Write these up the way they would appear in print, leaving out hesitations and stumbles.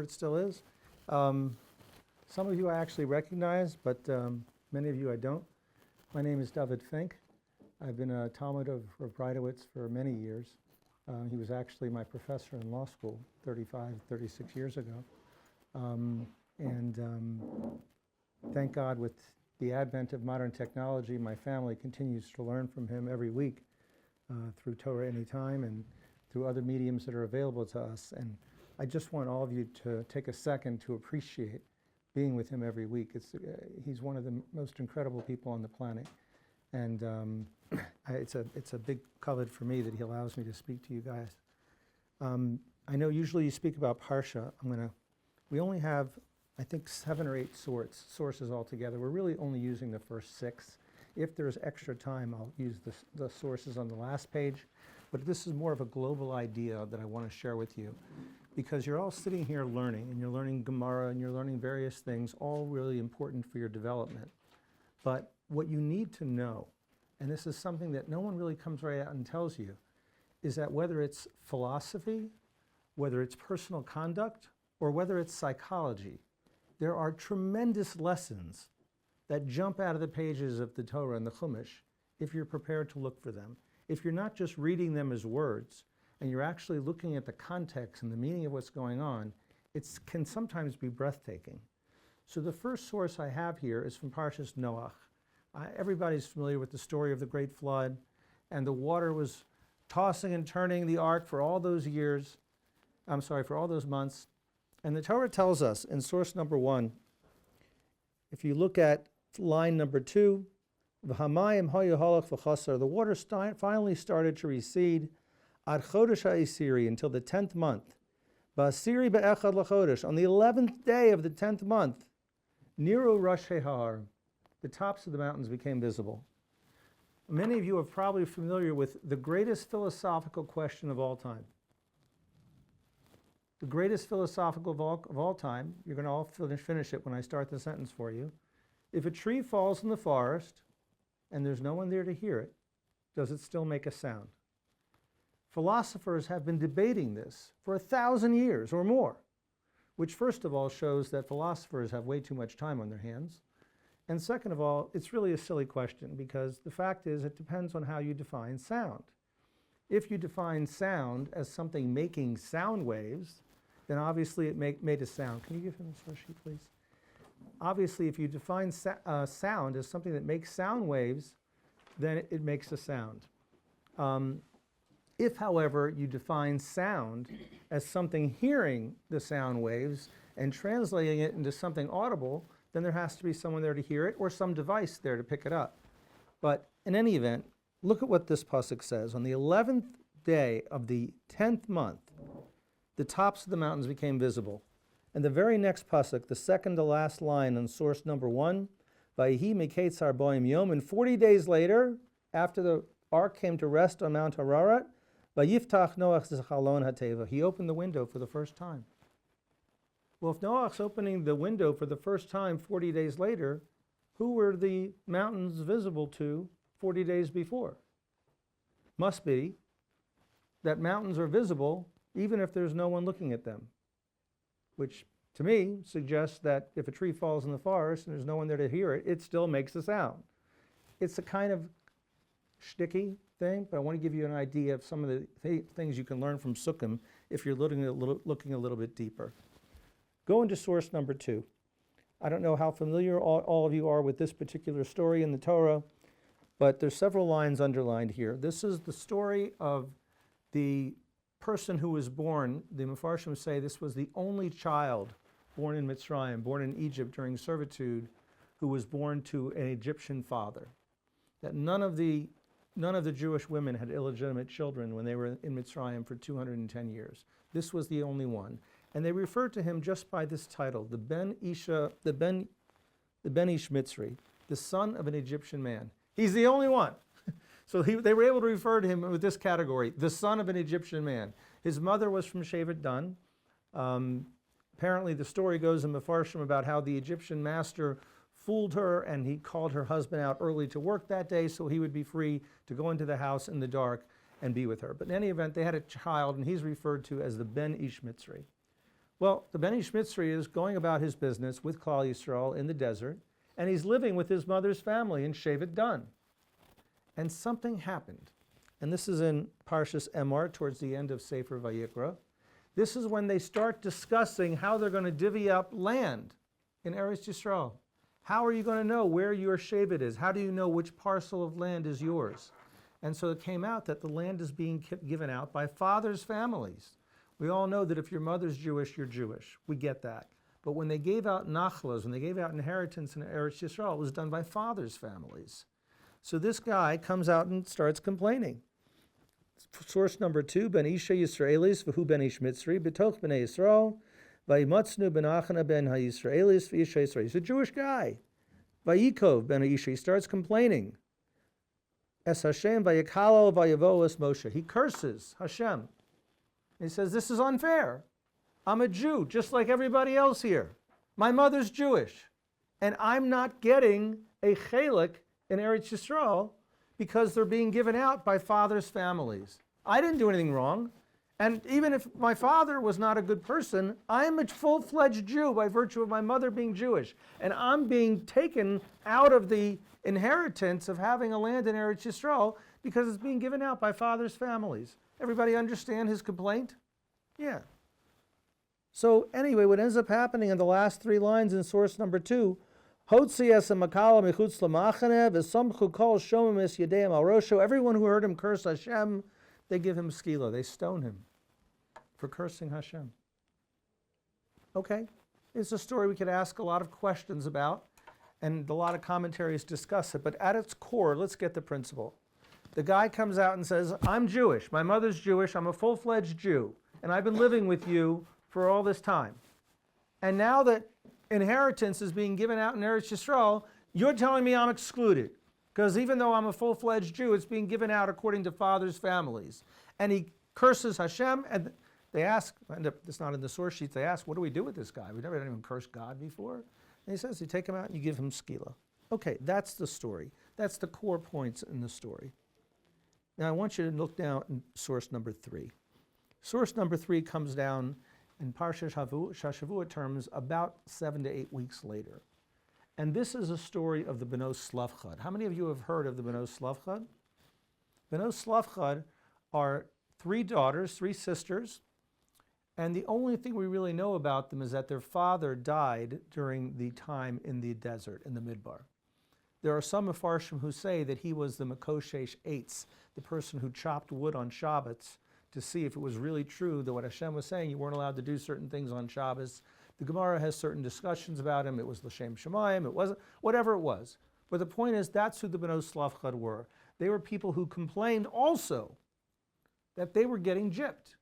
it still is. Some of you I actually recognize, but many of you I don't. My name is Dovid Fink. I've been a Talmud of Breitowitz for many years. He was actually my professor in law school 36 years ago. Thank God, with the advent of modern technology, my family continues to learn from him every week through Torah Anytime and through other mediums that are available to us. And I just want all of you to take a second to appreciate being with him every week. He's one of the most incredible people on the planet. And it's a big kavod for me that he allows me to speak to you guys. I know usually you speak about Parsha. We only have, I think, 7 or 8 sources altogether. We're really only using the first 6. If there's extra time, I'll use the sources on the last page. But this is more of a global idea that I want to share with you, because you're all sitting here learning, and you're learning Gemara, and you're learning various things, all really important for your development. But what you need to know, and this is something that no one really comes right out and tells you, is that whether it's philosophy, whether it's personal conduct, or whether it's psychology, there are tremendous lessons that jump out of the pages of the Torah and the Chumash if you're prepared to look for them. If you're not just reading them as words, and you're actually looking at the context and the meaning of what's going on, it can sometimes be breathtaking. So the first source I have here is from Parshas Noach. Everybody's familiar with the story of the great flood, and the water was tossing and turning the ark for all those for all those months. And the Torah tells us in source number 1, if you look at line number 2, V'hamayim hayu halach v'chasar, the water finally started to recede ad chodesh ha'isiri, until the 10th month. Ba'asiri be'echad l'chodesh, on the 11th day of the 10th month, niru rashei ha'ar, the tops of the mountains became visible. Many of you are probably familiar with the greatest philosophical question of all time. The greatest philosophical of all time, you're going to all finish it when I start the sentence for you. If a tree falls in the forest and there's no one there to hear it, does it still make a sound? Philosophers have been debating this for 1,000 years or more, which first of all shows that philosophers have way too much time on their hands. And second of all, it's really a silly question, because the fact is it depends on how you define sound. If you define sound as something making sound waves, then obviously it made a sound. Can you give him the source sheet, please? Obviously, if you define sound as something that makes sound waves, then it makes a sound. If, however, you define sound as something hearing the sound waves and translating it into something audible, then there has to be someone there to hear it or some device there to pick it up. But in any event, look at what this pasuk says. On the 11th day of the 10th month, the tops of the mountains became visible. And the very next pasuk, the second to last line on source number 1, Vayhi meketz arboim yom, and 40 days later, after the ark came to rest on Mount Ararat, Vayiftach Noach zechalon hateva, he opened the window for the first time. Well, if Noach's opening the window for the first time 40 days later, who were the mountains visible to 40 days before? Must be that mountains are visible even if there's no one looking at them, which to me suggests that if a tree falls in the forest and there's no one there to hear it, it still makes a sound. It's a kind of shticky thing, but I want to give you an idea of some of the things you can learn from Sukkim if you're looking a little bit deeper. Go into source number 2. I don't know how familiar all of you are with this particular story in the Torah, but there's several lines underlined here. This is the story of the person who was born. The Mefarshim say this was the only child born in Mitzrayim, born in Egypt during servitude, who was born to an Egyptian father. That none of the Jewish women had illegitimate children when they were in Mitzrayim for 210 years. This was the only one. And they refer to him just by this title, the Ben Ish Mitzri, the son of an Egyptian man. He's the only one. So they were able to refer to him with this category, the son of an Egyptian man. His mother was from Yeshivat Dan. Apparently the story goes in Mefarshim about how the Egyptian master fooled her and he called her husband out early to work that day so he would be free to go into the house in the dark and be with her. But in any event, they had a child, and he's referred to as the Ben Ish Mitzri. Well, the Ben Ish Mitzri is going about his business with Klal Yisrael in the desert, and he's living with his mother's family in Yeshivat Ohr. And something happened. And this is in Parshas Emor, towards the end of Sefer Vayikra. This is when they start discussing how they're going to divvy up land in Eretz Yisrael. How are you going to know where your Shevet is? How do you know which parcel of land is yours? And so it came out that the land is being given out by fathers' families. We all know that if your mother's Jewish, you're Jewish. We get that. But when they gave out nachlas, when they gave out inheritance in Eretz Yisrael, it was done by fathers' families. So this guy comes out and starts complaining. Source number 2, Ben Isha Yisraelis, v'hu Ben Ish Mitzri, b'toch b'nei Yisrael, v'yimatznu ben Achana ben ha-Yisraelis v'Isha Yisrael. He's a Jewish guy. V'yikov ben Isha, he starts complaining. Es Hashem v'yikalo v'yavo es Moshe. He curses Hashem. He says, this is unfair. I'm a Jew, just like everybody else here. My mother's Jewish, and I'm not getting a chelik in Eretz Yisrael because they're being given out by fathers' families. I didn't do anything wrong. And even if my father was not a good person, I'm a full-fledged Jew by virtue of my mother being Jewish. And I'm being taken out of the inheritance of having a land in Eretz Yisrael because it's being given out by fathers' families. Everybody understand his complaint? Yeah. So anyway, what ends up happening in the last 3 lines in source number 2, everyone who heard him curse Hashem, they give him skila, they stone him for cursing Hashem. Okay, it's a story we could ask a lot of questions about, and a lot of commentaries discuss it, but at its core, let's get the principle. The guy comes out and says, I'm Jewish, my mother's Jewish, I'm a full-fledged Jew, and I've been living with you for all this time. And now that inheritance is being given out in Eretz Yisrael, you're telling me I'm excluded. Because even though I'm a full-fledged Jew, it's being given out according to fathers' families. And he curses Hashem, and they ask, it's not in the source sheet, they ask, what do we do with this guy? We've never had anyone curse God before. And he says, you take him out and you give him skila. Okay, that's the story. That's the core points in the story. Now I want you to look down in source number 3. Source number 3 comes down in Parsha Shavua terms about 7 to 8 weeks later. And this is a story of the Benos Zelophehad. How many of you have heard of the Benos Zelophehad? Benos Zelophehad are 3 daughters, 3 sisters, and the only thing we really know about them is that their father died during the time in the desert, in the Midbar. There are some Mefarshim who say that he was the Makoshesh Eitz, the person who chopped wood on Shabbos to see if it was really true that what Hashem was saying, you weren't allowed to do certain things on Shabbos. The Gemara has certain discussions about him. It was L'Shem Shemayim, it wasn't, whatever it was. But the point is, that's who the Benos Zelophehad were. They were people who complained also that they were getting gypped.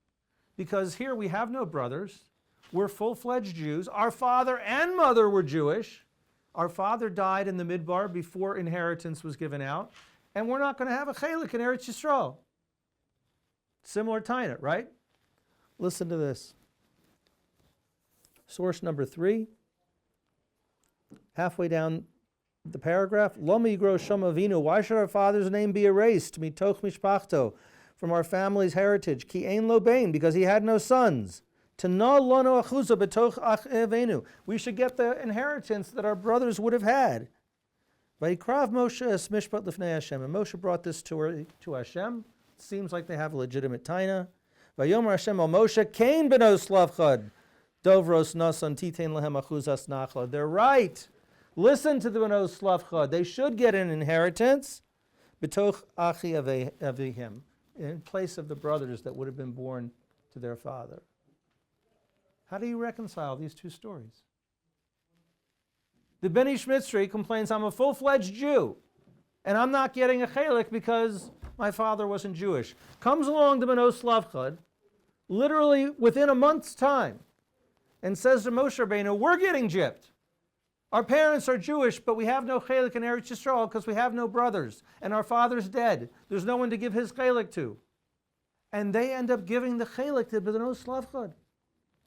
Because here we have no brothers. We're full-fledged Jews. Our father and mother were Jewish. Our father died in the Midbar before inheritance was given out. And we're not going to have a chelik in Eretz Yisrael. Similar taina, right? Listen to this. Source number 3, halfway down the paragraph. Lo migro shom avinu. Why should our father's name be erased? Mitoch mishpachto, from our family's heritage. Ki ein lo bein, because he had no sons. Tana lono achuza betoch ach evenu. We should get the inheritance that our brothers would have had. Vayikrav Moshe es mishpat lifnei Hashem. And Moshe brought this to Hashem. Seems like they have a legitimate taina. Vayomer Hashem al Moshe kain benos Zelophehad. Dovros nasan titein lehem achuzas nachla. They're right. Listen to the Benos Zelophehad. They should get an inheritance. Betoch achi avihim, in place of the brothers that would have been born to their father. How do you reconcile these 2 stories? The Ben Ish Mitzri complains, I'm a full-fledged Jew, and I'm not getting a chelik because my father wasn't Jewish. Comes along the Benos Zelophehad, literally within a month's time, and says to Moshe Rabbeinu, we're getting gypped. Our parents are Jewish, but we have no chelik in Eretz Yisrael because we have no brothers, and our father's dead. There's no one to give his chelik to. And they end up giving the chelik to the Benos Zelophehad.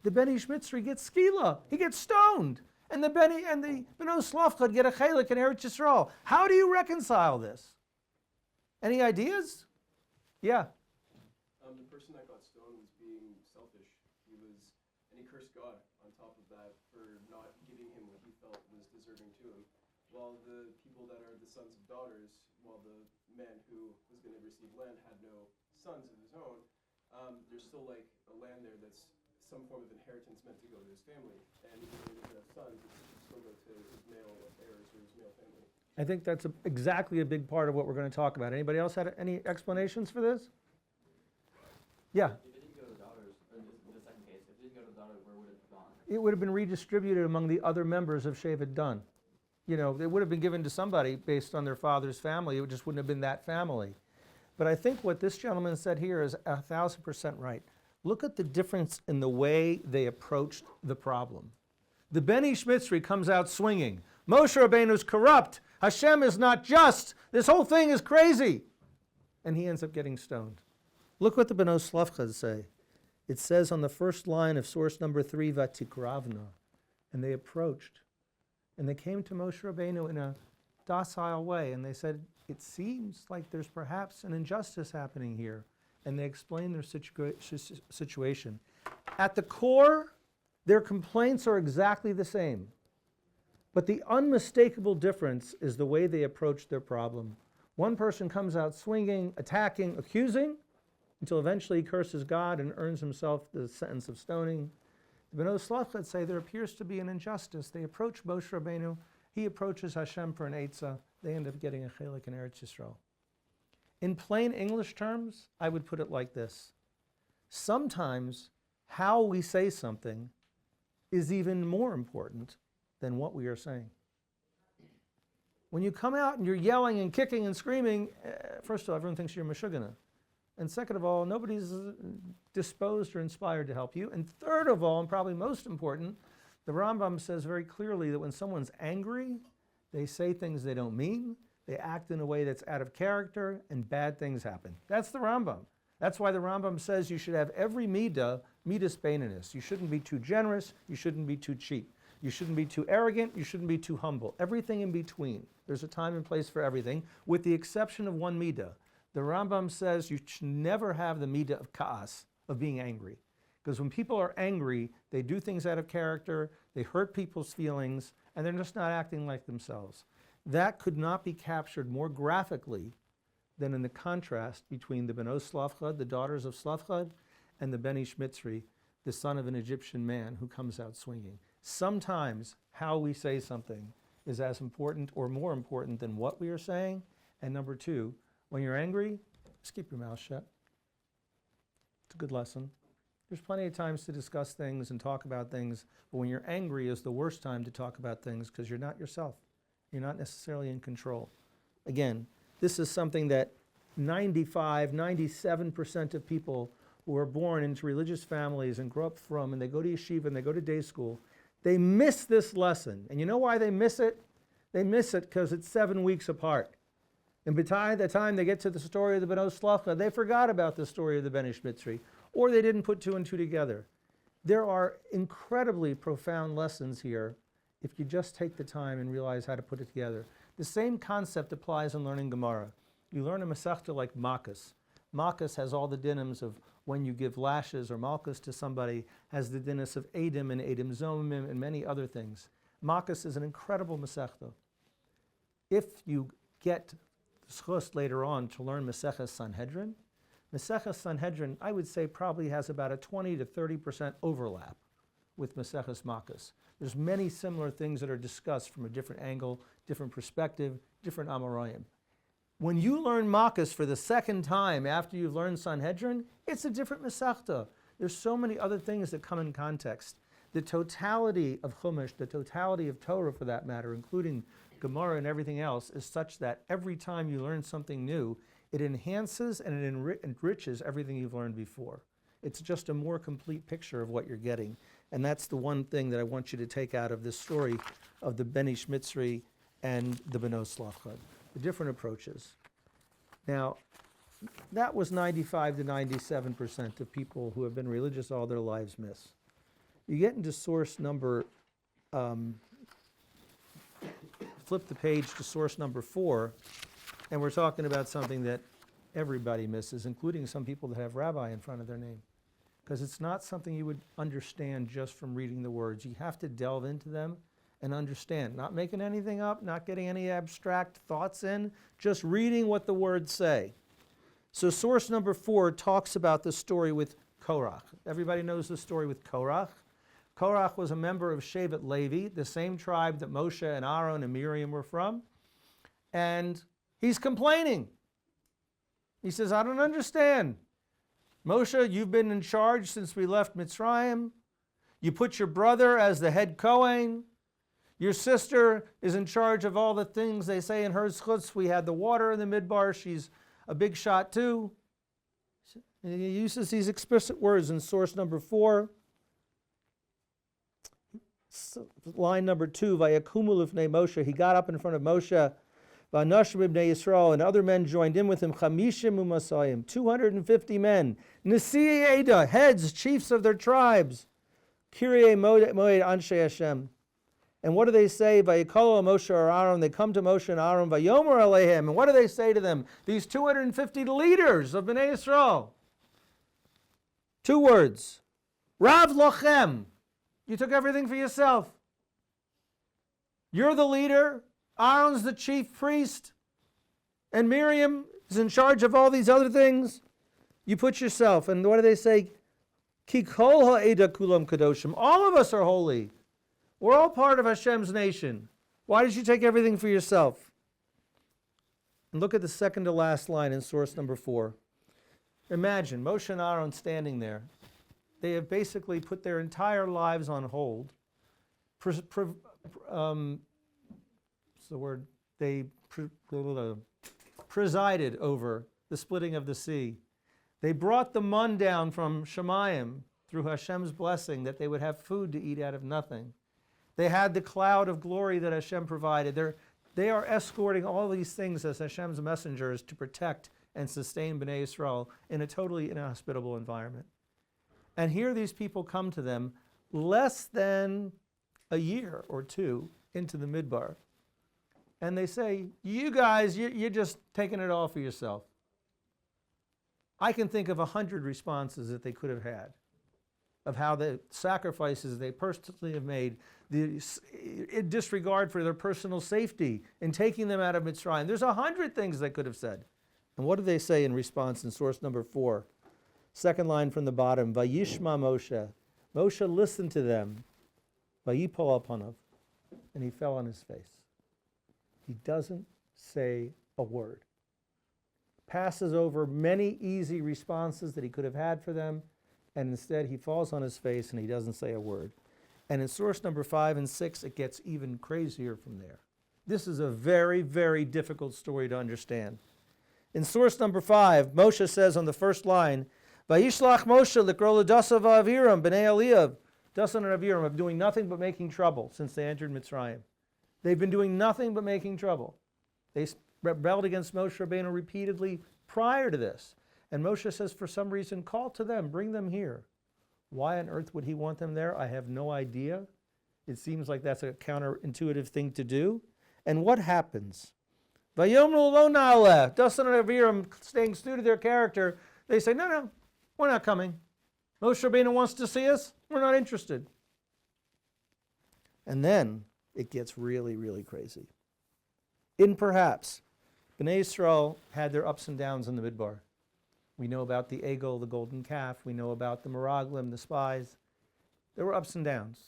The Ben Ish Mitzri gets skila. He gets stoned. And the Benos Zelophehad get a chelik in Eretz Yisrael. How do you reconcile this? Any ideas? Yeah. The person that got stoned was being selfish. And he cursed God on top of that for not giving him what he felt was deserving to him. While the people that are the sons of daughters, while the man who was going to receive land had no sons of his own, there's still like a land there that's some form of inheritance meant to go to his family. And even though he doesn't have sons, it should still go to his male heirs or his male family. I think that's exactly a big part of what we're going to talk about. Anybody else had any explanations for this? Yeah. If it didn't go to the daughters, or in the second case, if it didn't go to the daughters, where would it have gone? It would have been redistributed among the other members of Yeshivat Dun. You know, it would have been given to somebody based on their father's family. It just wouldn't have been that family. But I think what this gentleman said here is 1,000% right. Look at the difference in the way they approached the problem. The Ben Ish Mitzri comes out swinging. Moshe Rabbeinu is corrupt. Hashem is not just. This whole thing is crazy. And he ends up getting stoned. Look what the Ben Ish Zelophehad say. It says on the first line of source number 3, Vatikravna. And they approached. And they came to Moshe Rabbeinu in a docile way. And they said, it seems like there's perhaps an injustice happening here. And they explained their situation. At the core, their complaints are exactly the same. But the unmistakable difference is the way they approach their problem. One person comes out swinging, attacking, accusing, until eventually he curses God and earns himself the sentence of stoning. The Ben Ish Zelophehad say there appears to be an injustice. They approach Moshe Rabbeinu, he approaches Hashem for an Eitzah, they end up getting a chelik in Eretz Yisrael. In plain English terms, I would put it like this. Sometimes how we say something is even more important than what we are saying. When you come out and you're yelling and kicking and screaming, first of all, everyone thinks you're Meshugana. And second of all, nobody's disposed or inspired to help you. And third of all, and probably most important, the Rambam says very clearly that when someone's angry, they say things they don't mean, they act in a way that's out of character, and bad things happen. That's the Rambam. That's why the Rambam says you should have every midas beinus. You shouldn't be too generous, you shouldn't be too cheap. You shouldn't be too arrogant, you shouldn't be too humble. Everything in between. There's a time and place for everything, with the exception of one midah. The Rambam says you should never have the midah of ka'as, of being angry. Because when people are angry, they do things out of character, they hurt people's feelings, and they're just not acting like themselves. That could not be captured more graphically than in the contrast between the Ben Ish Zelophehad, the daughters of Zelophehad, and the Ben Ish Mitzri, the son of an Egyptian man who comes out swinging. Sometimes how we say something is as important or more important than what we are saying. And number two, when you're angry, just keep your mouth shut. It's a good lesson. There's plenty of times to discuss things and talk about things, but when you're angry is the worst time to talk about things because you're not yourself. You're not necessarily in control. Again, this is something that 95, 97% of people who are born into religious families and grow up from, and they go to yeshiva and they go to day school, they miss this lesson. And you know why they miss it? They miss it because it's 7 weeks apart. And by the time they get to the story of the Ben Ish Zelophehad, they forgot about the story of the Ben Ish Mitzri, or they didn't put two and two together. There are incredibly profound lessons here if you just take the time and realize how to put it together. The same concept applies in learning Gemara. You learn a Masechta like Makas. Makas has all the dinnams of when you give lashes or malchus to somebody, has the dinnas of Edim and Edim Zomim and many other things. Makas is an incredible Masechta. If you get schus later on to learn Maseches Sanhedrin, Maseches Sanhedrin, I would say, probably has about a 20 to 30% overlap with Maseches Makas. There's many similar things that are discussed from a different angle, different perspective, different Amoraim. When you learn Makas for the second time after you've learned Sanhedrin, it's a different Masechta. There's so many other things that come in context. The totality of Chumash, the totality of Torah for that matter, including Gemara and everything else, is such that every time you learn something new, it enhances and it enriches everything you've learned before. It's just a more complete picture of what you're getting. And that's the one thing that I want you to take out of this story of the Ben Ish Mitzri and the Ben Ish Zelophehad, the different approaches. Now, that was 95 to 97% of people who have been religious all their lives miss. You get into source number, flip the page to source number 4, and we're talking about something that everybody misses, including some people that have Rabbi in front of their name. because it's not something you would understand just from reading the words. You have to delve into them and understand, not making anything up, not getting any abstract thoughts in, just reading what the words say. So source number 4 talks about the story with Korah. Everybody knows the story with Korah. Korah was a member of Yeshivat Levi, the same tribe that Moshe and Aaron and Miriam were from. And he's complaining. He says, I don't understand. Moshe, you've been in charge since we left Mitzrayim. You put your brother as the head Kohen. Your sister is in charge of all the things they say in her schutz. We had the water in the midbar. She's a big shot too. And he uses these explicit words in source number 4. Line number 2, Vayakumu lifnei Moshe. He got up in front of Moshe. V'anashim ibnei Yisrael, and other men joined in with him. 50 umasayim, 250 men. Nesiei Eda, heads, chiefs of their tribes. Kyrie moed anshe Hashem. And what do they say? Vayikolo Moshe or Aaron. They come to Moshe and Aaron. Vayomer alehem. And what do they say to them? These 250 leaders of Bnei Yisrael. 2 words. Rav lochem. You took everything for yourself. You're the leader. Aaron's the chief priest. And Miriam is in charge of all these other things. You put yourself. And what do they say? Ki kol ha'eda kulam kadoshim. All of us are holy. We're all part of Hashem's nation. Why did you take everything for yourself? And look at the second to last line in source number 4. Imagine Moshe and Aaron standing there. They have basically put their entire lives on hold. They presided over the splitting of the sea. They brought the mun down from Shemayim through Hashem's blessing that they would have food to eat out of nothing. They had the cloud of glory that Hashem provided. They are escorting all these things as Hashem's messengers to protect and sustain Bnei Yisrael in a totally inhospitable environment. And here these people come to them less than a year or 2 into the midbar. And they say, you guys, you're just taking it all for yourself. I can think of 100 responses that they could have had of how the sacrifices they personally have made, the disregard for their personal safety in taking them out of Mitzrayim. There's 100 things they could have said. And what do they say in response in source number 4? Second line from the bottom, Vayishma Moshe. Moshe listened to them. Vayipol alpanav. And he fell on his face. He doesn't say a word. Passes over many easy responses that he could have had for them, and instead he falls on his face and he doesn't say a word. And in source number 5 and 6, it gets even crazier from there. This is a very, very difficult story to understand. In source number 5, Moshe says on the first line, Vayishlach Moshe likro l'dasav aviram b'nei Eliyav. Dasan and Aviram are doing nothing but making trouble since they entered Mitzrayim. They've been doing nothing but making trouble. They rebelled against Moshe Rabbeinu repeatedly prior to this. And Moshe says, for some reason, call to them, bring them here. Why on earth would he want them there? I have no idea. It seems like that's a counterintuitive thing to do. And what happens? Vayomru lo na'aleh. Dasan and Aviram, staying true to their character, they say, no, we're not coming. Moshe Rabbeinu wants to see us. We're not interested. And then it gets really, really crazy. Perhaps, Bnei Yisrael had their ups and downs in the midbar. We know about the Egel, the golden calf. We know about the Meraglim, the spies. There were ups and downs.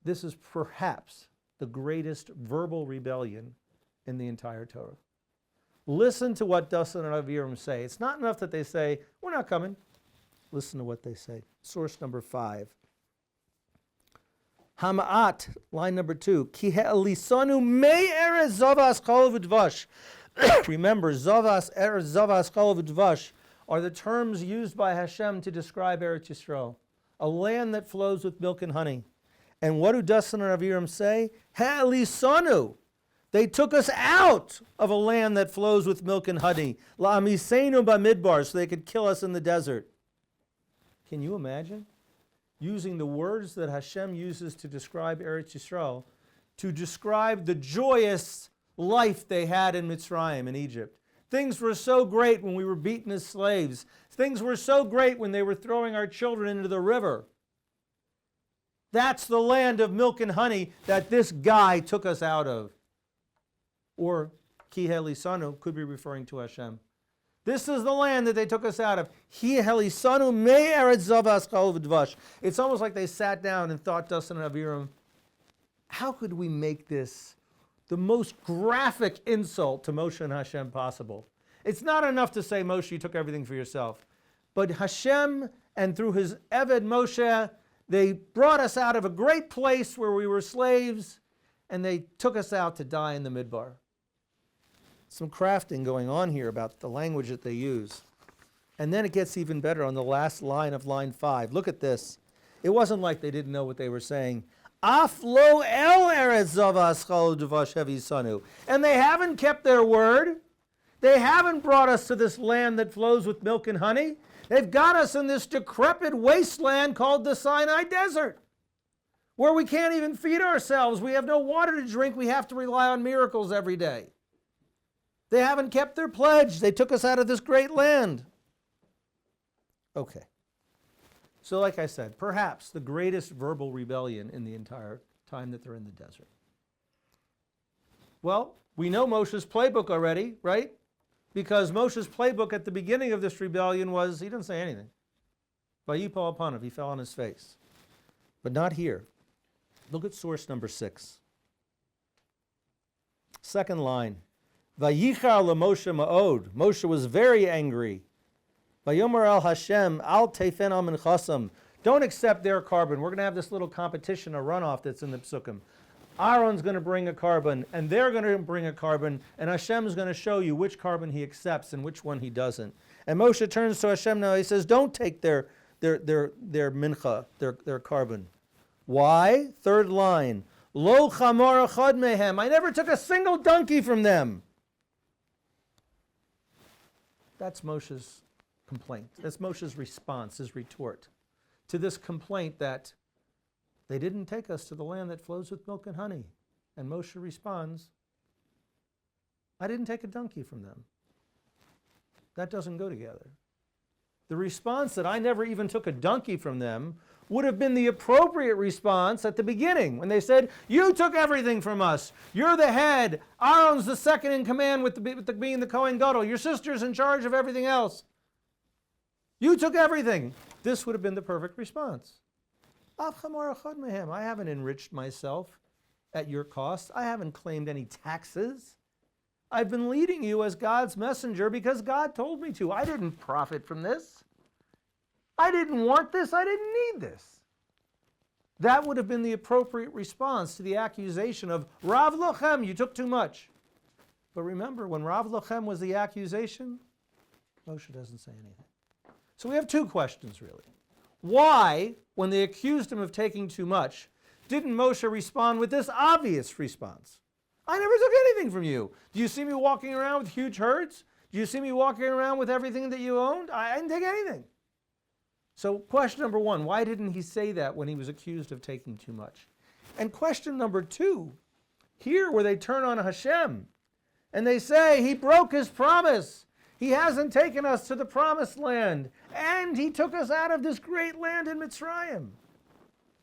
This is perhaps the greatest verbal rebellion in the entire Torah. Listen to what Dasan and Aviram say. It's not enough that they say, we're not coming. Listen to what they say. Source number 5. Hama'at, line number 2. Ki he'elisanu me eretz zavas chalav udvash. Remember, zavas, eretz zavas chalav udvash are the terms used by Hashem to describe Eretz Yisrael, a land that flows with milk and honey. And what do Dasan and Aviram say? He'elisanu. They took us out of a land that flows with milk and honey. La'amisenu bamidbar, so they could kill us in the desert. Can you imagine? Using the words that Hashem uses to describe Eretz Yisrael, to describe the joyous life they had in Mitzrayim, in Egypt. Things were so great when we were beaten as slaves. Things were so great when they were throwing our children into the river. That's the land of milk and honey that this guy took us out of. Or Ki Helisanu could be referring to Hashem. This is the land that they took us out of. Hi Helisanu me eretz zavas chalav v'dvash. It's almost like they sat down and thought, Dustin and Aviram, how could we make this the most graphic insult to Moshe and Hashem possible? It's not enough to say, Moshe, you took everything for yourself. But Hashem, and through his Eved Moshe, they brought us out of a great place where we were slaves, and they took us out to die in the Midbar. Some crafting going on here about the language that they use. And then it gets even better on the last line of line 5. Look at this. It wasn't like they didn't know what they were saying. Af lo el eretz zavas chalav v'dvash hevisanu. And they haven't kept their word. They haven't brought us to this land that flows with milk and honey. They've got us in this decrepit wasteland called the Sinai Desert, where we can't even feed ourselves. We have no water to drink. We have to rely on miracles every day. They haven't kept their pledge. They took us out of this great land. Okay. So like I said, perhaps the greatest verbal rebellion in the entire time that they're in the desert. Well, we know Moshe's playbook already, right? Because Moshe's playbook at the beginning of this rebellion was, he didn't say anything. Vayipol upon him, he fell on his face. But not here. Look at source number 6. Second line. Vayichar LaMoshe ma'od. Moshe was very angry. Vayomer al Hashem al tefen al minchasam. Don't accept their carbon. We're going to have this little competition, a runoff that's in the psukim. Aaron's going to bring a carbon, and they're going to bring a carbon, and Hashem's going to show you which carbon he accepts and which one he doesn't. And Moshe turns to Hashem now. He says, don't take their mincha, their carbon. Why? Third line. Lo chamor echad mehem. I never took a single donkey from them. That's Moshe's complaint. That's Moshe's response, his retort to this complaint that they didn't take us to the land that flows with milk and honey. And Moshe responds, I didn't take a donkey from them. That doesn't go together. The response that I never even took a donkey from them would have been the appropriate response at the beginning when they said, you took everything from us. You're the head. Aaron's the second in command with being the Kohen Gadol. Your sister's in charge of everything else. You took everything. This would have been the perfect response. I haven't enriched myself at your cost. I haven't claimed any taxes. I've been leading you as God's messenger because God told me to. I didn't profit from this. I didn't want this. I didn't need this. That would have been the appropriate response to the accusation of Rav Lochem, you took too much. But remember, when Rav Lochem was the accusation, Moshe doesn't say anything. So we have two questions, really. Why, when they accused him of taking too much, didn't Moshe respond with this obvious response? I never took anything from you. Do you see me walking around with huge herds? Do you see me walking around with everything that you owned? I didn't take anything. So question number 1, why didn't he say that when he was accused of taking too much? And question number 2, here where they turn on Hashem and they say he broke his promise. He hasn't taken us to the promised land, and he took us out of this great land in Mitzrayim.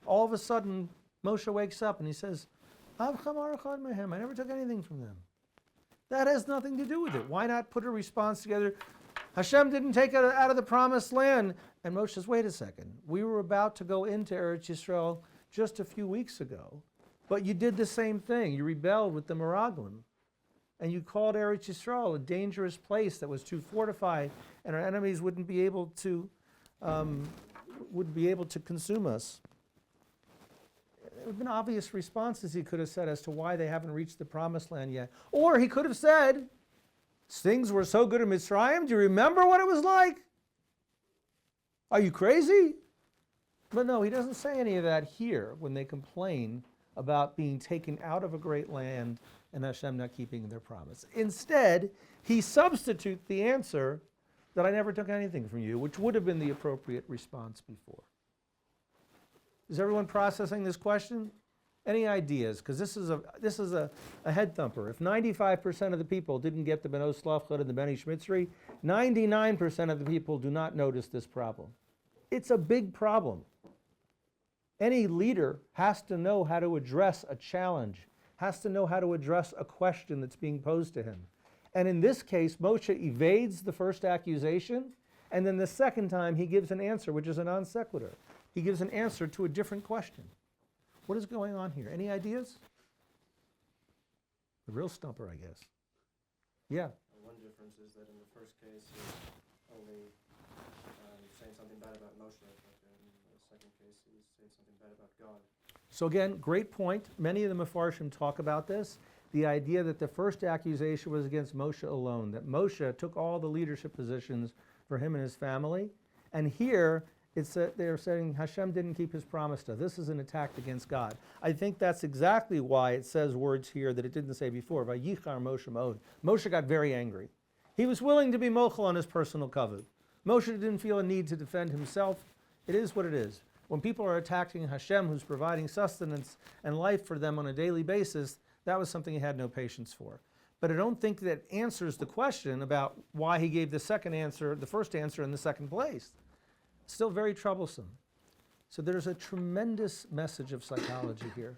All of a sudden, Moshe wakes up and he says, I never took anything from them. That has nothing to do with it. Why not put a response together? Hashem didn't take it out of the promised land. And Moshe says, wait a second. We were about to go into Eretz Yisrael just a few weeks ago, but you did the same thing. You rebelled with the Meraglim. And you called Eretz Yisrael a dangerous place that was too fortified, and our enemies wouldn't be able to consume us. There would have been obvious responses he could have said as to why they haven't reached the promised land yet. Or he could have said, things were so good in Mitzrayim, do you remember what it was like? Are you crazy? But no, he doesn't say any of that here when they complain about being taken out of a great land and Hashem not keeping their promise. Instead, he substitutes the answer that I never took anything from you, which would have been the appropriate response before. Is everyone processing this question? Any ideas? Because this is a head thumper. If 95% of the people didn't get the Ben Zelophehad and the Ben Ish Mitzri, 99% of the people do not notice this problem. It's a big problem. Any leader has to know how to address a challenge, has to know how to address a question that's being posed to him. And in this case, Moshe evades the first accusation, and then the second time he gives an answer, which is a non sequitur. He gives an answer to a different question. What is going on here? Any ideas? The real stumper, I guess. Yeah. One difference is that in the first case, he's only saying something bad about Moshe, but in the second case, he's saying something bad about God. So again, great point. Many of the Mefarshim talk about this. The idea that the first accusation was against Moshe alone, that Moshe took all the leadership positions for him and his family. And here, they're saying Hashem didn't keep his promise to us. This is an attack against God. I think that's exactly why it says words here that it didn't say before. Vayichar Moshe Mod. Moshe got very angry. He was willing to be mochel on his personal kavod. Moshe didn't feel a need to defend himself. It is what it is. When people are attacking Hashem, who's providing sustenance and life for them on a daily basis, that was something he had no patience for. But I don't think that answers the question about why he gave the first answer in the second place. Still very troublesome. So there's a tremendous message of psychology here.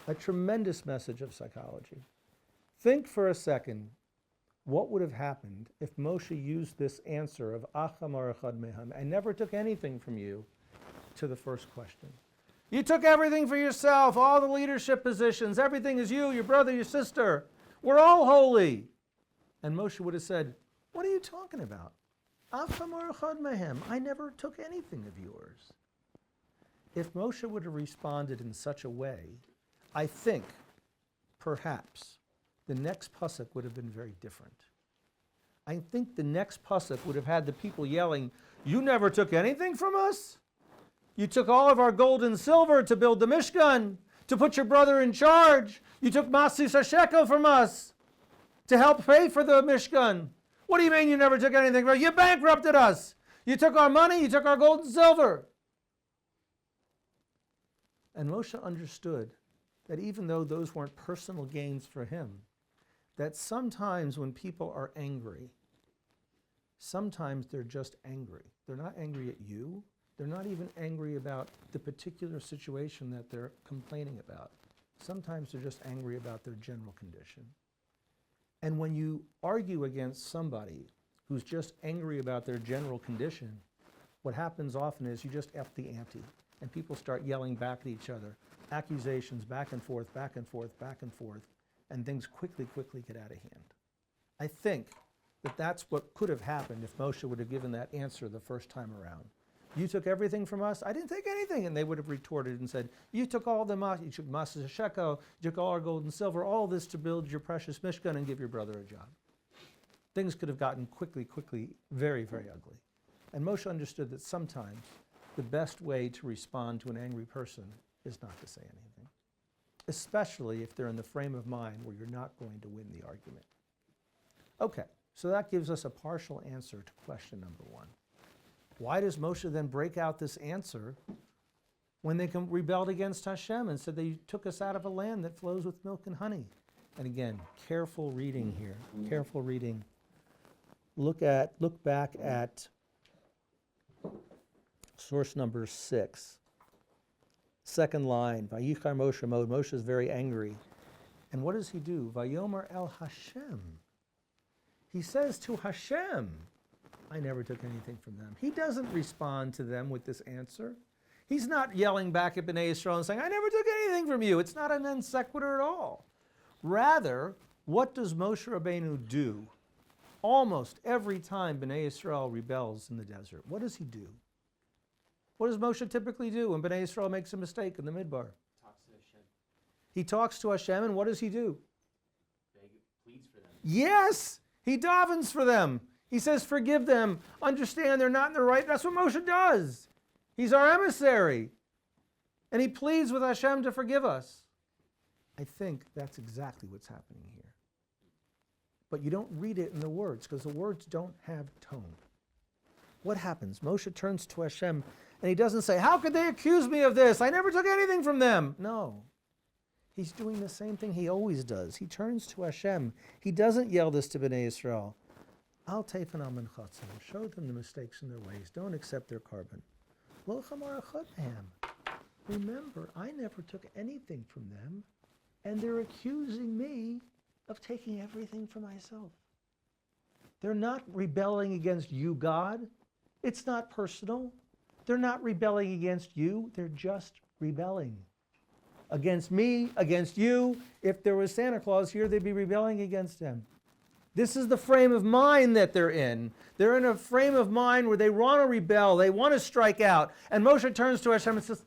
A tremendous message of psychology. Think for a second, what would have happened if Moshe used this answer of Achamar Echad Meham, I never took anything from you, to the first question. You took everything for yourself, all the leadership positions, everything is you, your brother, your sister. We're all holy. And Moshe would have said, what are you talking about? I never took anything of yours. If Moshe would have responded in such a way, I think, perhaps, the next pasuk would have been very different. I think the next pasuk would have had the people yelling, you never took anything from us? You took all of our gold and silver to build the Mishkan, to put your brother in charge. You took Masis HaShekel from us to help pay for the Mishkan. What do you mean you never took anything from us? You bankrupted us. You took our money, you took our gold and silver. And Moshe understood that even though those weren't personal gains for him, that sometimes when people are angry, sometimes they're just angry. They're not angry at you. They're not even angry about the particular situation that they're complaining about. Sometimes they're just angry about their general condition. And when you argue against somebody who's just angry about their general condition, what happens often is you just up the ante, and people start yelling back at each other, accusations back and forth, back and forth, back and forth, and things quickly get out of hand. I think that that's what could have happened if Moshe would have given that answer the first time around. You took everything from us? I didn't take anything. And they would have retorted and said, you took all the you took Masis HaShekel, you took all our gold and silver, all this to build your precious Mishkan and give your brother a job. Things could have gotten quickly, very ugly. And Moshe understood that sometimes the best way to respond to an angry person is not to say anything, especially if they're in the frame of mind where you're not going to win the argument. Okay, so that gives us a partial answer to question number one. Why does Moshe then break out this answer when they rebelled against Hashem and said they took us out of a land that flows with milk and honey? And again, careful reading here, careful reading. Look back at source number 6. Second line, Vayichar Moshe Mod. Moshe is very angry. And what does he do? Vayomer el Hashem. He says to Hashem, I never took anything from them. He doesn't respond to them with this answer. He's not yelling back at Bnei Yisrael and saying, I never took anything from you. It's not an non sequitur at all. Rather, what does Moshe Rabbeinu do almost every time Bnei Yisrael rebels in the desert? What does he do? What does Moshe typically do when Bnei Yisrael makes a mistake in the Midbar? Talks to Hashem. He talks to Hashem, and what does he do? Pleads for them. Yes! He davens for them. He says, forgive them. Understand they're not in the right. That's what Moshe does. He's our emissary. And he pleads with Hashem to forgive us. I think that's exactly what's happening here. But you don't read it in the words, because the words don't have tone. What happens? Moshe turns to Hashem, and he doesn't say, how could they accuse me of this? I never took anything from them. No. He's doing the same thing he always does. He turns to Hashem. He doesn't yell this to Bnei Yisrael. Al teifanam min chatzim. Show them the mistakes in their ways. Don't accept their carbon. Lo chamar achad mehem. Remember, I never took anything from them, and they're accusing me of taking everything for myself. They're not rebelling against you, God. It's not personal. They're not rebelling against you. They're just rebelling against me, against you. If there was Santa Claus here, they'd be rebelling against him. This is the frame of mind that they're in. They're in a frame of mind where they want to rebel, they want to strike out. And Moshe turns to Hashem and says,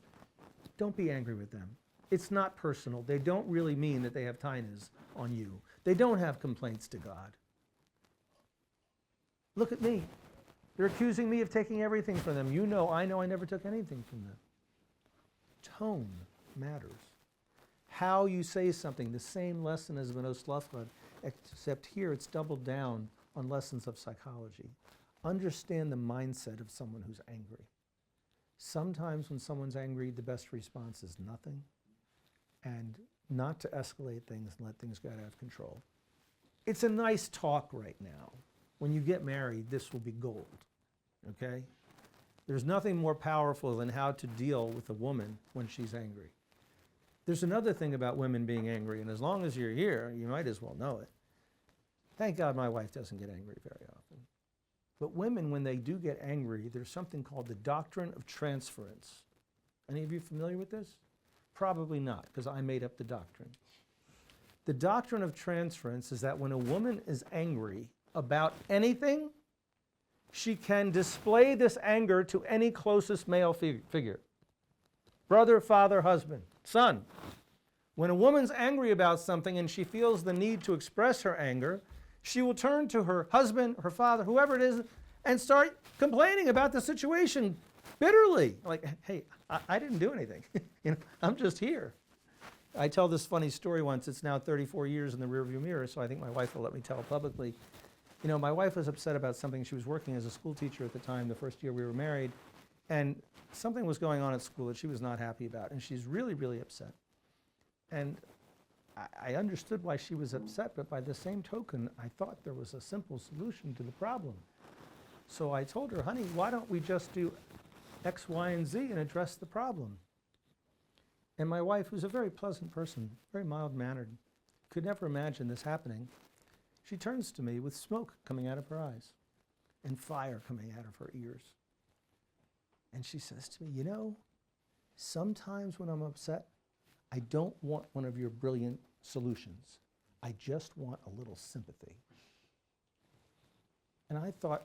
don't be angry with them. It's not personal. They don't really mean that they have tainas on you. They don't have complaints to God. Look at me. They're accusing me of taking everything from them. You know I never took anything from them. Tone matters. How you say something, the same lesson as Zelophehad, except here it's doubled down on lessons of psychology. Understand the mindset of someone who's angry. Sometimes when someone's angry, the best response is nothing, and not to escalate things and let things get out of control. It's a nice talk right now. When you get married, this will be gold, okay? There's nothing more powerful than how to deal with a woman when she's angry. There's another thing about women being angry, and as long as you're here, you might as well know it. Thank God my wife doesn't get angry very often. But women, when they do get angry, there's something called the doctrine of transference. Any of you familiar with this? Probably not, because I made up the doctrine. The doctrine of transference is that when a woman is angry about anything, she can display this anger to any closest male figure. Brother, father, husband, son. When a woman's angry about something and she feels the need to express her anger, she will turn to her husband, her father, whoever it is, and start complaining about the situation bitterly. Like, hey, I didn't do anything. I'm just here. I tell this funny story once. It's now 34 years in the rearview mirror, so I think my wife will let me tell it publicly. My wife was upset about something. She was working as a school teacher at the time, the first year we were married, and something was going on at school that she was not happy about, and she's really, really upset. And I understood why she was upset, but by the same token, I thought there was a simple solution to the problem. So I told her, honey, why don't we just do X, Y, and Z and address the problem? And my wife, who's a very pleasant person, very mild-mannered, could never imagine this happening. She turns to me with smoke coming out of her eyes and fire coming out of her ears. And she says to me, sometimes when I'm upset, I don't want one of your brilliant solutions. I just want a little sympathy. And I thought,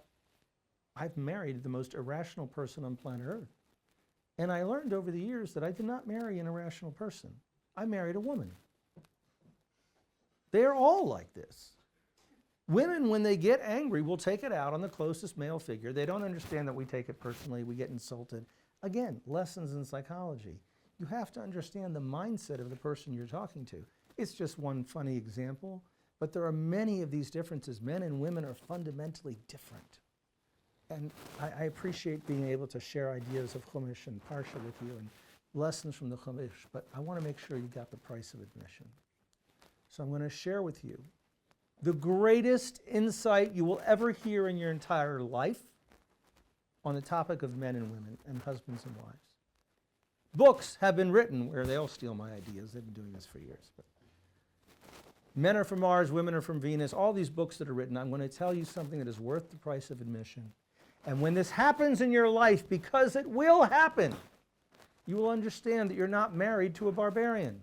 I've married the most irrational person on planet Earth. And I learned over the years that I did not marry an irrational person. I married a woman. They're all like this. Women, when they get angry, will take it out on the closest male figure. They don't understand that we take it personally, we get insulted. Again, lessons in psychology. You have to understand the mindset of the person you're talking to. It's just one funny example, but there are many of these differences. Men and women are fundamentally different. And I appreciate being able to share ideas of Chumash and Parsha with you and lessons from the Chumash, but I want to make sure you got the price of admission. So I'm going to share with you the greatest insight you will ever hear in your entire life on the topic of men and women and husbands and wives. Books have been written where they'll steal my ideas. They've been doing this for years. But men are from Mars, women are from Venus, all these books that are written. I'm going to tell you something that is worth the price of admission. And when this happens in your life, because it will happen, you will understand that you're not married to a barbarian.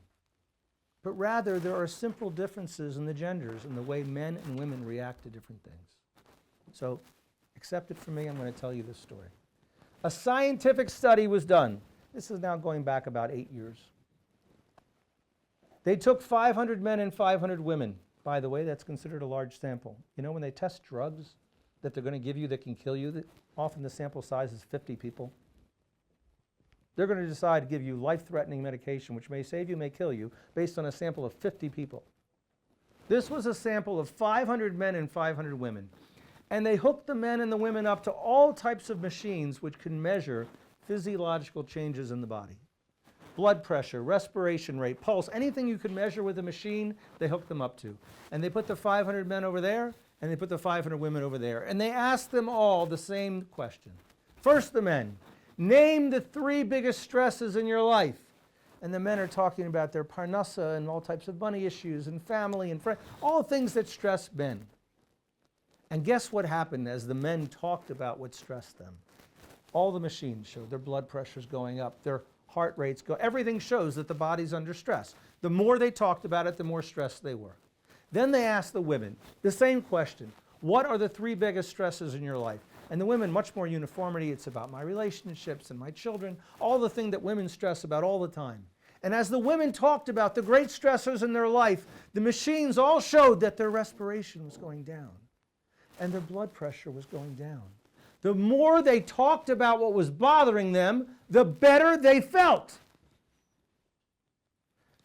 But rather, there are simple differences in the genders and the way men and women react to different things. So, accept it from me, I'm going to tell you this story. A scientific study was done. This is now going back about 8 years. They took 500 men and 500 women. By the way, that's considered a large sample. When they test drugs that they're going to give you that can kill you, often the sample size is 50 people. They're going to decide to give you life-threatening medication, which may save you, may kill you, based on a sample of 50 people. This was a sample of 500 men and 500 women. And they hooked the men and the women up to all types of machines which can measure physiological changes in the body. blood pressure, respiration rate, pulse, anything you could measure with a machine, they hook them up to. And they put the 500 men over there, and they put the 500 women over there. And they ask them all the same question. First, the men. Name the 3 biggest stresses in your life. And the men are talking about their parnasa and all types of money issues and family and friends, all things that stress men. And guess what happened as the men talked about what stressed them? All the machines showed their blood pressures going up, their heart rates go, everything shows that the body's under stress. The more they talked about it, the more stressed they were. Then they asked the women the same question. What are the 3 biggest stresses in your life? And the women, much more uniformity. It's about my relationships and my children, all the thing that women stress about all the time. And as the women talked about the great stressors in their life, the machines all showed that their respiration was going down and their blood pressure was going down. The more they talked about what was bothering them, the better they felt.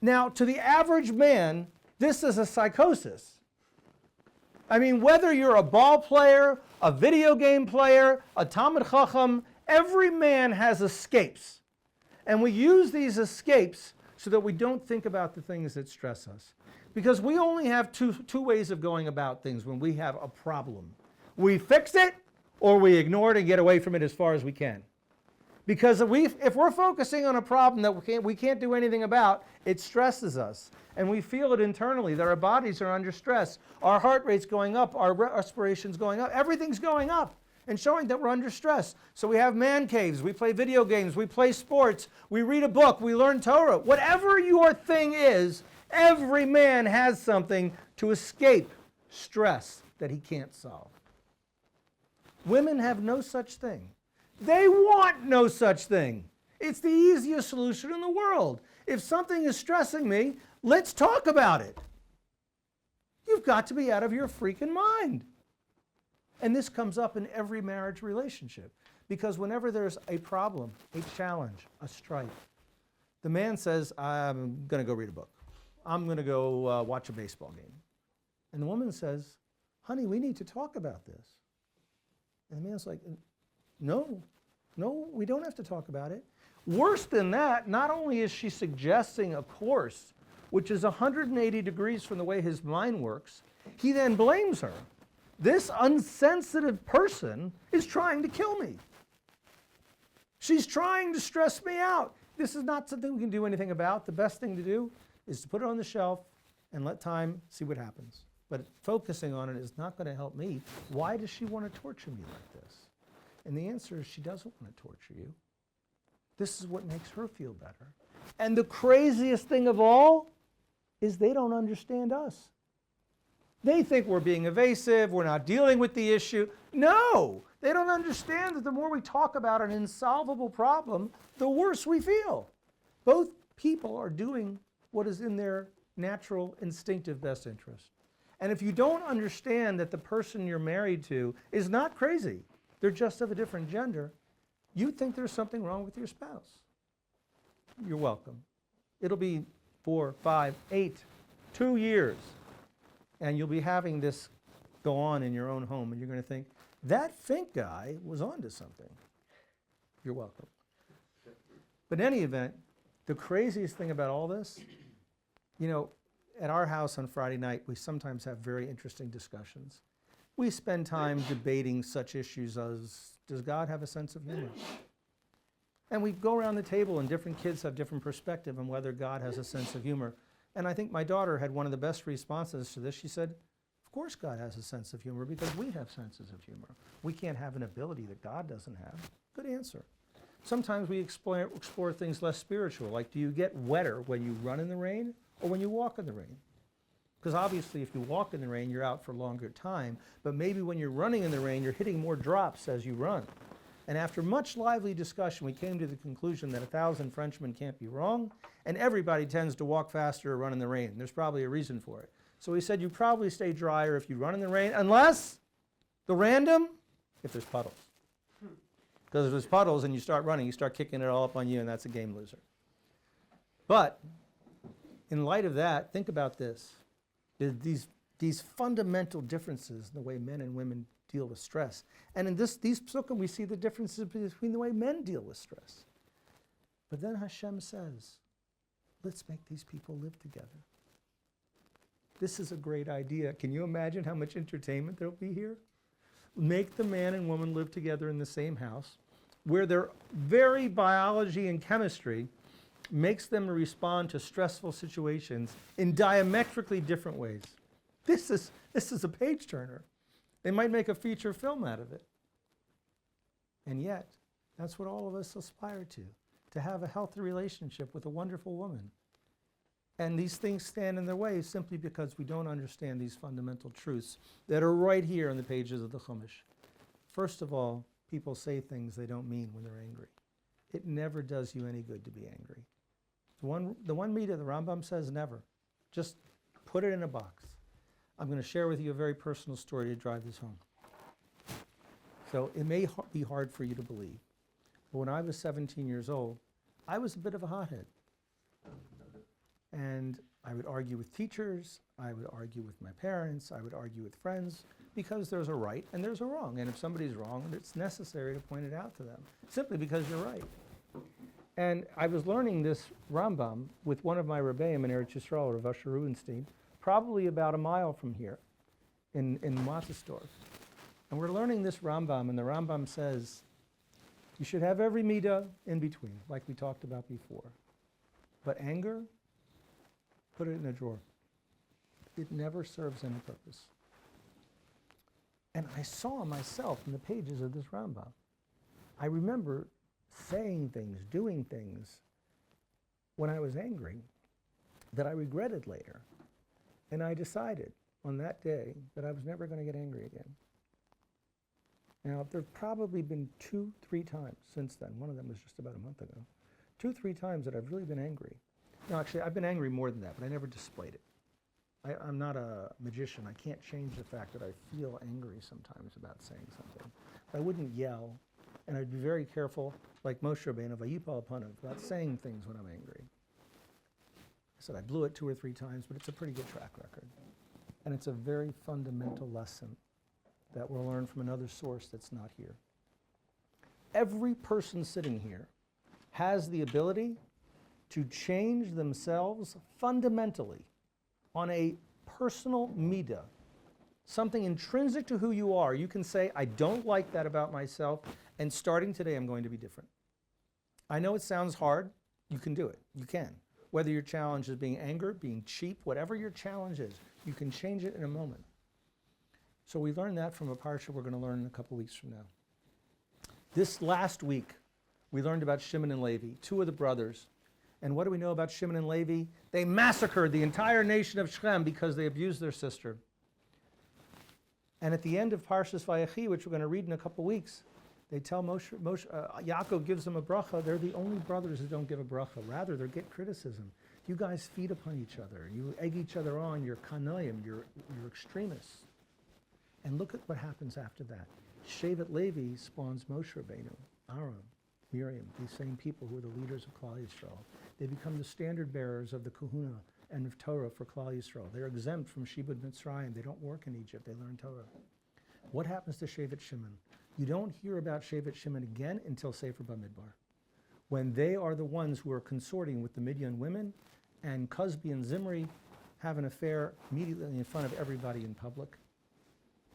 Now, to the average man, this is a psychosis. I mean, whether you're a ball player, a video game player, a Talmid Chacham, every man has escapes. And we use these escapes so that we don't think about the things that stress us. Because we only have two ways of going about things when we have a problem. We fix it, or we ignore it and get away from it as far as we can. Because if we're focusing on a problem that we can't do anything about, it stresses us. And we feel it internally, that our bodies are under stress. Our heart rate's going up, our respiration's going up, everything's going up and showing that we're under stress. So we have man caves, we play video games, we play sports, we read a book, we learn Torah. Whatever your thing is, every man has something to escape stress that he can't solve. Women have no such thing. They want no such thing. It's the easiest solution in the world. If something is stressing me, let's talk about it. You've got to be out of your freaking mind. And this comes up in every marriage relationship. Because whenever there's a problem, a challenge, a strife, the man says, I'm going to go read a book. I'm going to go watch a baseball game. And the woman says, honey, we need to talk about this. And the man's like, no, we don't have to talk about it. Worse than that, not only is she suggesting a course, which is 180 degrees from the way his mind works, he then blames her. This unsensitive person is trying to kill me. She's trying to stress me out. This is not something we can do anything about. The best thing to do is to put it on the shelf and let time see what happens. But focusing on it is not going to help me. Why does she want to torture me like this? And the answer is she doesn't want to torture you. This is what makes her feel better. And the craziest thing of all is they don't understand us. They think we're being evasive, we're not dealing with the issue. No, they don't understand that the more we talk about an insolvable problem, the worse we feel. Both people are doing what is in their natural, instinctive best interest. And if you don't understand that the person you're married to is not crazy, they're just of a different gender, you think there's something wrong with your spouse. You're welcome. It'll be 4, 5, 8, 2 years, and you'll be having this go on in your own home, and you're going to think, that Fink guy was onto something. You're welcome. But in any event, the craziest thing about all this, at our house on Friday night, we sometimes have very interesting discussions. We spend time debating such issues as, does God have a sense of humor? And we go around the table and different kids have different perspective on whether God has a sense of humor. And I think my daughter had one of the best responses to this. She said, of course God has a sense of humor because we have senses of humor. We can't have an ability that God doesn't have. Good answer. Sometimes we explore things less spiritual, like do you get wetter when you run in the rain or when you walk in the rain? Because obviously if you walk in the rain, you're out for a longer time, but maybe when you're running in the rain, you're hitting more drops as you run. And after much lively discussion, we came to the conclusion that 1,000 Frenchmen can't be wrong, and everybody tends to walk faster or run in the rain. There's probably a reason for it. So we said you probably stay drier if you run in the rain, unless if there's puddles. Because if there's puddles and you start running, you start kicking it all up on you, and that's a game loser. But in light of that, think about this. These fundamental differences in the way men and women deal with stress. And in these psukim, we see the differences between the way men deal with stress. But then Hashem says, let's make these people live together. This is a great idea. Can you imagine how much entertainment there'll be here? Make the man and woman live together in the same house, where their very biology and chemistry makes them respond to stressful situations in diametrically different ways. This is a page turner. They might make a feature film out of it. And yet, that's what all of us aspire to have a healthy relationship with a wonderful woman. And these things stand in their way simply because we don't understand these fundamental truths that are right here in the pages of the Chumash. First of all, people say things they don't mean when they're angry. It never does you any good to be angry. The one midah, the Rambam says never. Just put it in a box. I'm going to share with you a very personal story to drive this home. So it may be hard for you to believe, but when I was 17 years old, I was a bit of a hothead. And I would argue with teachers, I would argue with my parents, I would argue with friends, because there's a right and there's a wrong. And if somebody's wrong, it's necessary to point it out to them, simply because you're right. And I was learning this Rambam with one of my Rebbeim in Eretz Yisrael, Rav Asher Rubenstein, probably about a mile from here in Mattisdorf. And we're learning this Rambam, and the Rambam says, you should have every midah in between, like we talked about before. But anger, put it in a drawer. It never serves any purpose. And I saw myself in the pages of this Rambam. I remember saying things, doing things when I was angry that I regretted later. And I decided on that day that I was never going to get angry again. Now, there've probably been 2-3 times since then. One of them was just about a month ago. 2-3 times that I've really been angry. No, actually, I've been angry more than that, but I never displayed it. I'm not a magician. I can't change the fact that I feel angry sometimes about saying something. But I wouldn't yell, and I'd be very careful, like Moshe Rabbeinu, Vayipal Apanav, about saying things when I'm angry. I said I blew it 2 or 3 times, but it's a pretty good track record. And it's a very fundamental lesson that we'll learn from another source that's not here. Every person sitting here has the ability to change themselves fundamentally on a personal midah, something intrinsic to who you are. You can say, I don't like that about myself, and starting today I'm going to be different. I know it sounds hard. You can do it. You can. Whether your challenge is being angered, being cheap, whatever your challenge is, you can change it in a moment. So we learned that from a parsha we're going to learn in a couple weeks from now. This last week, we learned about Shimon and Levi, 2 of the brothers. And what do we know about Shimon and Levi? They massacred the entire nation of Shechem because they abused their sister. And at the end of Parshas Vayechi, which we're going to read in a couple weeks, they tell Yaakov gives them a bracha. They're the only brothers who don't give a bracha. Rather, they get criticism. You guys feed upon each other. You egg each other on. You're kanayim. You're extremists. And look at what happens after that. Shevet Levi spawns Moshe Rabbeinu, Aaron, Miriam, these same people who are the leaders of Klal Yisrael. They become the standard bearers of the Kahuna and of Torah for Klal Yisrael. They're exempt from Shibud Mitzrayim. They don't work in Egypt. They learn Torah. What happens to Shevet Shimon? You don't hear about Shevet Shimon again until Sefer Bamidbar, when they are the ones who are consorting with the Midian women, and Cosby and Zimri have an affair immediately in front of everybody in public.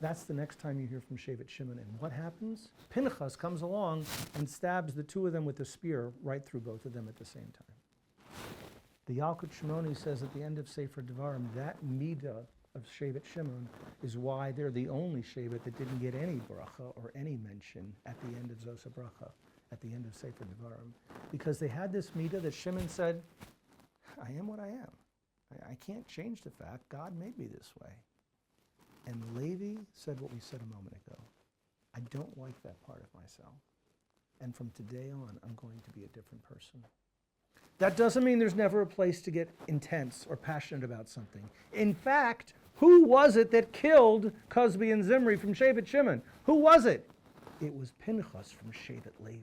That's the next time you hear from Shevet Shimon. And what happens? Pinchas comes along and stabs the 2 of them with a spear right through both of them at the same time. The Yalkut Shimoni says at the end of Sefer Devarim, that midah of Shevet Shimon is why they're the only Shevet that didn't get any bracha or any mention at the end of Zosa Bracha, at the end of Sefer Devarim. Because they had this midah that Shimon said, I am what I am. I can't change the fact God made me this way. And Levi said what we said a moment ago. I don't like that part of myself. And from today on, I'm going to be a different person. That doesn't mean there's never a place to get intense or passionate about something. In fact, who was it that killed Cosby and Zimri from Shevet Shimon? Who was it? It was Pinchas from Shevet Levi.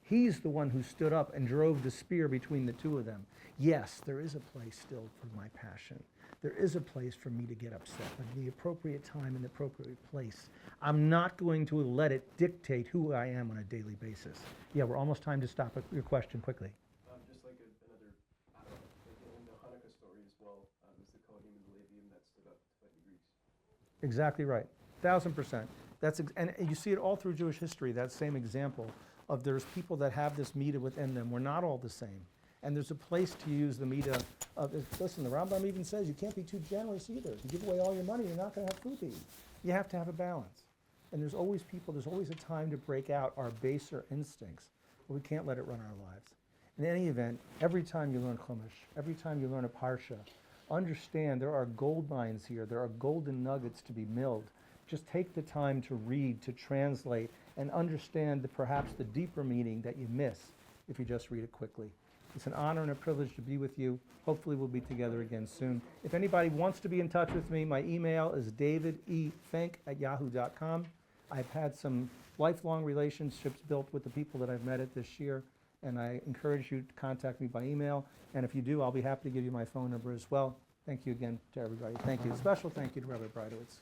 He's the one who stood up and drove the spear between the 2 of them. Yes, there is a place still for my passion. There is a place for me to get upset, but the appropriate time and the appropriate place. I'm not going to let it dictate who I am on a daily basis. Yeah, we're almost time to stop your question quickly. Just like another well. It was the Kohanim and the Leviim that stood up to fight the Greeks. Exactly right, 1,000%. And you see it all through Jewish history, that same example of there's people that have this midah within them. We're not all the same. And there's a place to use the midah of, listen, the Rambam even says you can't be too generous either. If you give away all your money, you're not going to have food to eat. You have to have a balance. And there's always a time to break out our baser instincts, but we can't let it run our lives. In any event, every time you learn Chumash, every time you learn a Parsha, understand there are gold mines here. There are golden nuggets to be milled. Just take the time to read, to translate, and understand perhaps the deeper meaning that you miss if you just read it quickly. It's an honor and a privilege to be with you. Hopefully we'll be together again soon. If anybody wants to be in touch with me, my email is davidefink@yahoo.com. I've had some lifelong relationships built with the people that I've met at this year, and I encourage you to contact me by email. And if you do, I'll be happy to give you my phone number as well. Thank you again to everybody. Thank you. Special thank you to Rabbi Breitowitz.